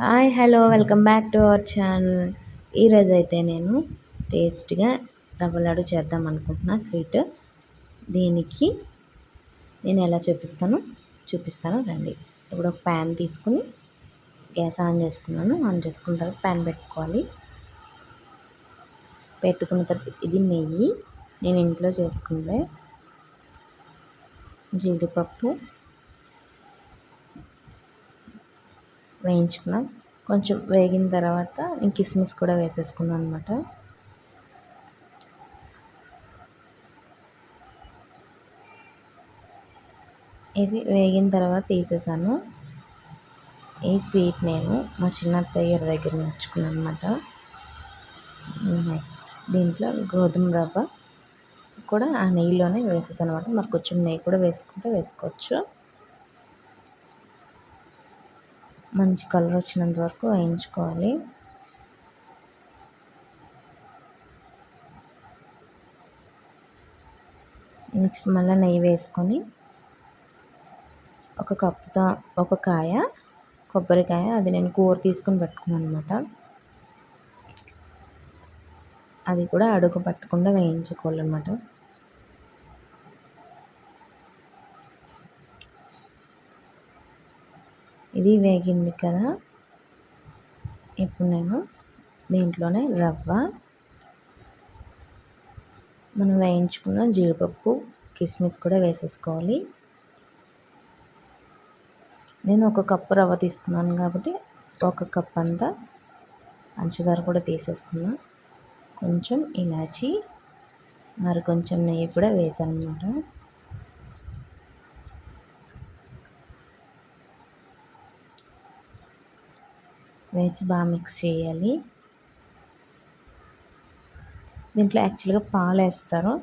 Hi hello welcome back to our channel. ఈరోజైతే నేను టేస్ట్గా రవ్వ లడ్డు చేద్దాం అనుకుంటున్నా స్వీట్. దీనికి నేను ఎలా చూపిస్తాను రండి. ఇప్పుడు ఒక ప్యాన్ తీసుకుని గ్యాస్ ఆన్ చేసుకున్నాను. ఆన్ చేసుకున్న తర్వాత ప్యాన్ పెట్టుకోవాలి. పెట్టుకున్న తర్వాత ఇది నెయ్యి, నేను ఇంట్లో చేసుకుందే జీడిపప్పు వేయించుకున్నాం. కొంచెం వేగిన తర్వాత నేను కిస్మిస్ కూడా వేసేసుకున్నాను అనమాట. ఇది వేగిన తర్వాత తీసేసాను. ఈ స్వీట్ నేను మా చిన్న అత్తయ్య గారి దగ్గర నేర్చుకున్నాను అనమాట. నెక్స్ట్ దీంట్లో గోధుమ రవ్వ కూడా ఆ నెయ్యిలోనే వేసేసాను అనమాట. మరి కొంచెం నెయ్యి కూడా వేసుకోవచ్చు. మంచి కలర్ వచ్చినంత వరకు వేయించుకోవాలి. నెక్స్ట్ మళ్ళీ నెయ్యి వేసుకొని ఒక కొబ్బరికాయ అది నేను కూర తీసుకుని పెట్టుకున్నాను అనమాట. అది కూడా అడుగు పట్టకుండా వేయించుకోవాలన్నమాట. ఇది వేగింది కదా, ఇప్పుడు నేను దీంట్లోనే రవ్వ, మనం వేయించుకున్న జీడిపప్పు, కిస్మిస్ కూడా వేసేసుకోవాలి. నేను ఒక కప్పు రవ్వ తీసుకున్నాను కాబట్టి ఒక కప్ అంతా పంచదార కూడా తీసేసుకున్నా. కొంచెం ఇలాచి, మరి కొంచెం నెయ్యి కూడా వేసాను అన్నమాట. వేసి బాగా మిక్స్ చేయాలి. దీంట్లో యాక్చువల్గా పాలు వేస్తారు.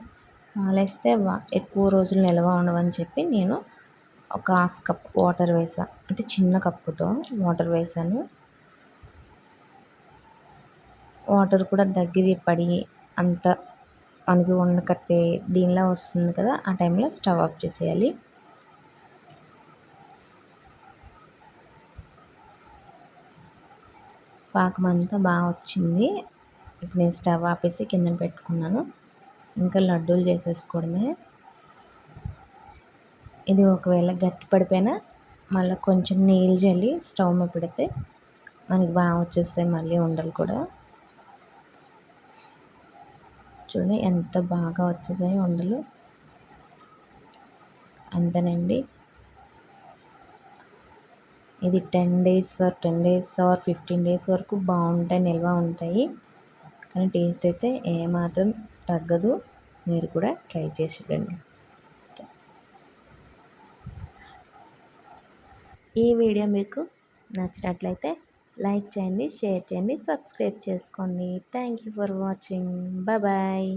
పాలు వేస్తే ఎక్కువ రోజులు నిల్వ ఉండవని చెప్పి నేను ఒక హాఫ్ కప్ వాటర్ వేసాను. అంటే చిన్న కప్పుతో వాటర్ వేసాను. వాటర్ కూడా దగ్గర పడి అంత మనకి ఉండకట్టే దీనిలా వస్తుంది కదా, ఆ టైంలో స్టవ్ ఆఫ్ చేసేయాలి. పాకం అంతా బాగా వచ్చింది. ఇప్పుడు నేను స్టవ్ ఆపేసి కింద పెట్టుకున్నాను. ఇంకా లడ్డూలు చేసేసుకోవడమే. ఇది ఒకవేళ గట్టి పడిపోయినా మళ్ళీ కొంచెం నీళ్ళు చల్లి స్టవ్ మీద పెడితే మనకి బాగా వచ్చేస్తాయి మళ్ళీ ఉండలు కూడా. చూడండి ఎంత బాగా వచ్చేసాయి ఉండలు. అంతేనండి. ఇది 10 days ఆర్ 15 days వరకు బాగుంటాయి, నిల్వ ఉంటాయి. కానీ టేస్ట్ అయితే ఏమాత్రం తగ్గదు. మీరు కూడా ట్రై చేసి చూడండి. ఈ వీడియో మీకు నచ్చినట్లయితే లైక్ చేయండి, షేర్ చేయండి, సబ్స్క్రైబ్ చేసుకోండి. Thank you for watching. Bye.